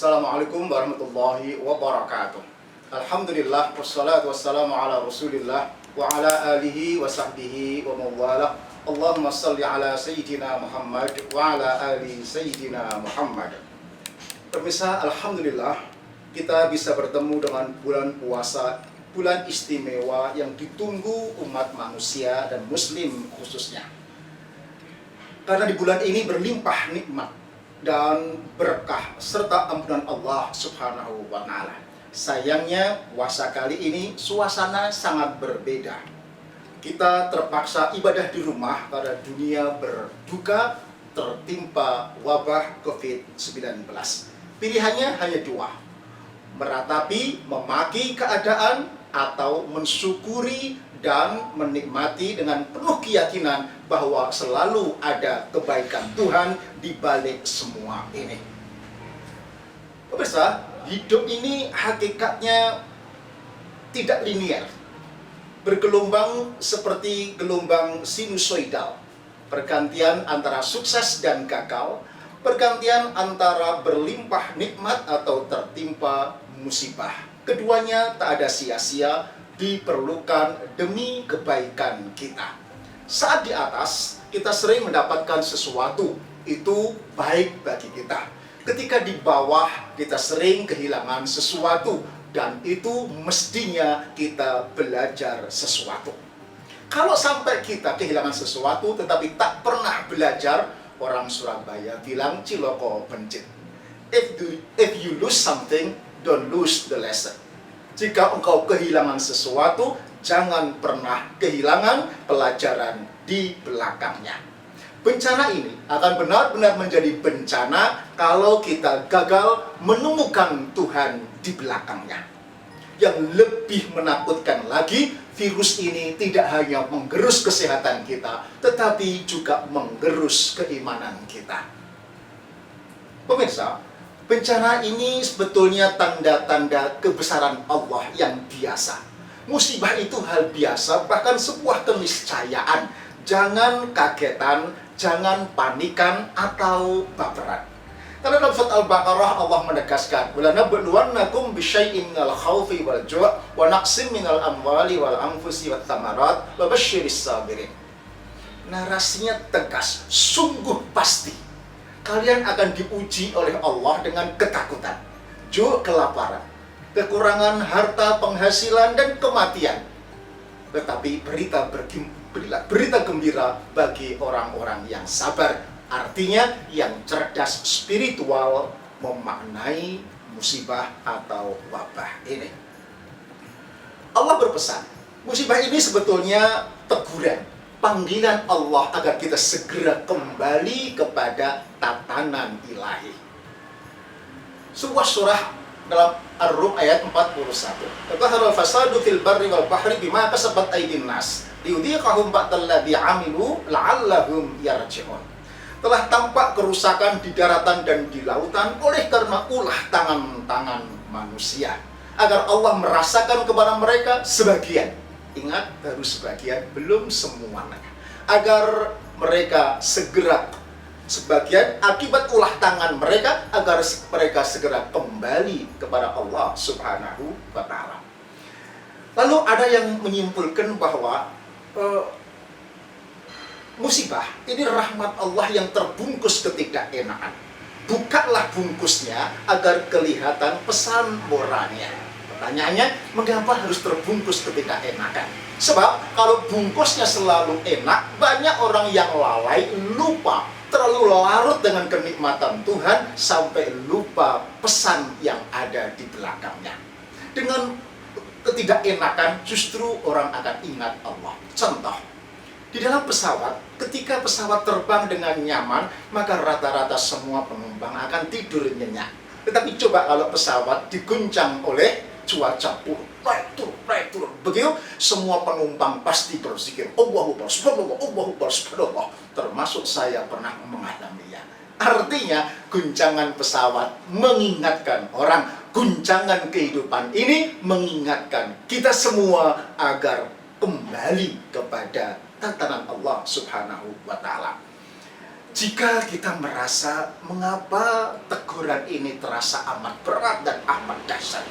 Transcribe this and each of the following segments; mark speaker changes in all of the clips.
Speaker 1: Assalamualaikum warahmatullahi wabarakatuh. Alhamdulillah wassalatu wassalamu ala Rasulillah wa ala alihi wa sahbihi wa mawala. Allahumma salli ala Sayyidina Muhammad wa ala ali Sayyidina Muhammad. Pemirsa, alhamdulillah kita bisa bertemu dengan bulan puasa, bulan istimewa yang ditunggu umat manusia dan muslim khususnya. Karena di bulan ini berlimpah nikmat dan berkah serta ampunan Allah Subhanahu wa Ta'ala. Sayangnya puasa kali ini suasana sangat berbeda. Kita terpaksa ibadah di rumah karena dunia berduka tertimpa wabah COVID-19. Pilihannya hanya dua: meratapi, memaki keadaan, atau mensyukuri dan menikmati dengan penuh keyakinan bahwa selalu ada kebaikan Tuhan di balik semua ini. Pemirsa, hidup ini hakikatnya tidak linear, bergelombang seperti gelombang sinusoidal, pergantian antara sukses dan gagal, pergantian antara berlimpah nikmat atau tertimpa musibah. Keduanya tak ada sia-sia, diperlukan demi kebaikan kita. Saat di atas, kita sering mendapatkan sesuatu, itu baik bagi kita. Ketika di bawah, kita sering kehilangan sesuatu, dan itu mestinya kita belajar sesuatu. Kalau sampai kita kehilangan sesuatu tetapi tak pernah belajar, orang Surabaya bilang ciloko pencit. If you lose something, don't lose the lesson. Jika engkau kehilangan sesuatu, jangan pernah kehilangan pelajaran di belakangnya. Bencana ini akan benar-benar menjadi bencana kalau kita gagal menemukan Tuhan di belakangnya. Yang lebih menakutkan lagi, virus ini tidak hanya menggerus kesehatan kita, tetapi juga menggerus keimanan kita. Pemirsa, bencana ini sebetulnya tanda-tanda kebesaran Allah yang biasa. Musibah itu hal biasa, bahkan sebuah keniscayaan. Jangan kagetan, jangan panikan atau baperan. Karena dalam surat Al-Baqarah Allah menegaskan, "Walanabluwannakum bisyai'in minal khaufi wal ju' wa naqsim minal amwali wal anfusi wat thamarat wa basyiris sabirin." Narasinya tegas, sungguh pasti kalian akan diuji oleh Allah dengan ketakutan, kelaparan, kekurangan harta, penghasilan, dan kematian. Tetapi berilah berita gembira bagi orang-orang yang sabar. Artinya yang cerdas spiritual memaknai musibah atau wabah ini. Allah berpesan, musibah ini sebetulnya teguran, panggilan Allah agar kita segera kembali kepada tatanan ilahi. Sebuah surah dalam Ar-Rum ayat 41. Dhahara al-fasadu fil barri wal bahri bima kasabat aydin nas liyudhiqahum ba'dalladzi 'amilu la'allahum yarji'un. Telah tampak kerusakan di daratan dan di lautan oleh karena ulah tangan-tangan manusia, agar Allah merasakan kepada mereka sebagian. Ingat, baru sebagian, belum semuanya. Agar mereka segera, sebagian akibat ulah tangan mereka, agar mereka segera kembali kepada Allah Subhanahu wa Ta'ala. Lalu ada yang menyimpulkan bahwa musibah ini rahmat Allah yang terbungkus ketidakenakan. Bukalah bungkusnya agar kelihatan pesan moralnya. Pertanyaannya, mengapa harus terbungkus ketidakenakan? Sebab kalau bungkusnya selalu enak, banyak orang yang lalai, lupa, terlalu larut dengan kenikmatan Tuhan sampai lupa pesan yang ada di belakangnya. Dengan ketidakenakan justru orang akan ingat Allah. Contoh, di dalam pesawat, ketika pesawat terbang dengan nyaman, maka rata-rata semua penumpang akan tidur nyenyak. Tetapi coba kalau pesawat diguncang oleh cuaca buruk, naik turun. Begitu, semua penumpang pasti berzikir, Allahu Akbar, subhanallah, Allahu Akbar, subhanallah. Termasuk saya pernah mengalaminya. Artinya, guncangan pesawat mengingatkan orang, guncangan kehidupan ini mengingatkan kita semua agar kembali kepada tatanan Allah Subhanahu wa Ta'ala. Jika kita merasa mengapa teguran ini terasa amat berat dan amat dahsyat,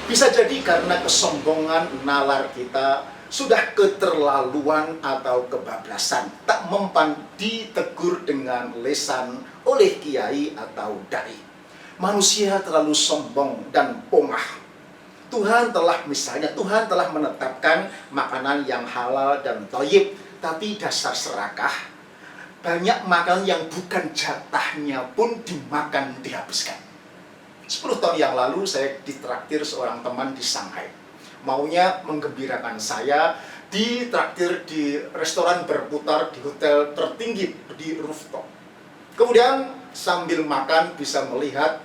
Speaker 1: bisa jadi karena kesombongan nalar kita sudah keterlaluan atau kebablasan, tak mempan ditegur dengan lesan oleh kiai atau dai. Manusia terlalu sombong dan pongah. Tuhan telah menetapkan makanan yang halal dan thayyib, tapi dasar serakah, banyak makanan yang bukan jatahnya pun dimakan, dihabiskan. 10 tahun yang lalu saya ditraktir seorang teman di Shanghai. Maunya menggembirakan saya, ditraktir di restoran berputar di hotel tertinggi di rooftop. Kemudian sambil makan bisa melihat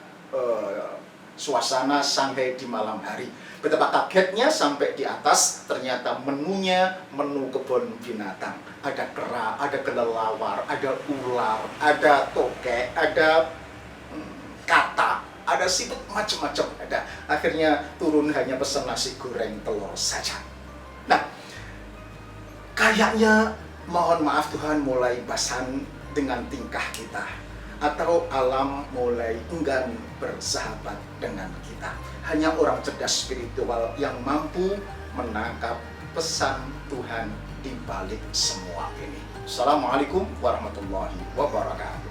Speaker 1: suasana Shanghai di malam hari. Betapa kagetnya sampai di atas, ternyata menunya menu kebun binatang. Ada kera, ada kelelawar, ada ular, ada tokek, ada kata, ada siput, macam-macam ada. Akhirnya turun hanya pesan nasi goreng telur saja. Nah, kayaknya mohon maaf Tuhan mulai basan dengan tingkah kita, atau alam mulai enggan bersahabat dengan kita. Hanya orang cerdas spiritual yang mampu menangkap pesan Tuhan di balik semua ini. Assalamualaikum warahmatullahi wabarakatuh.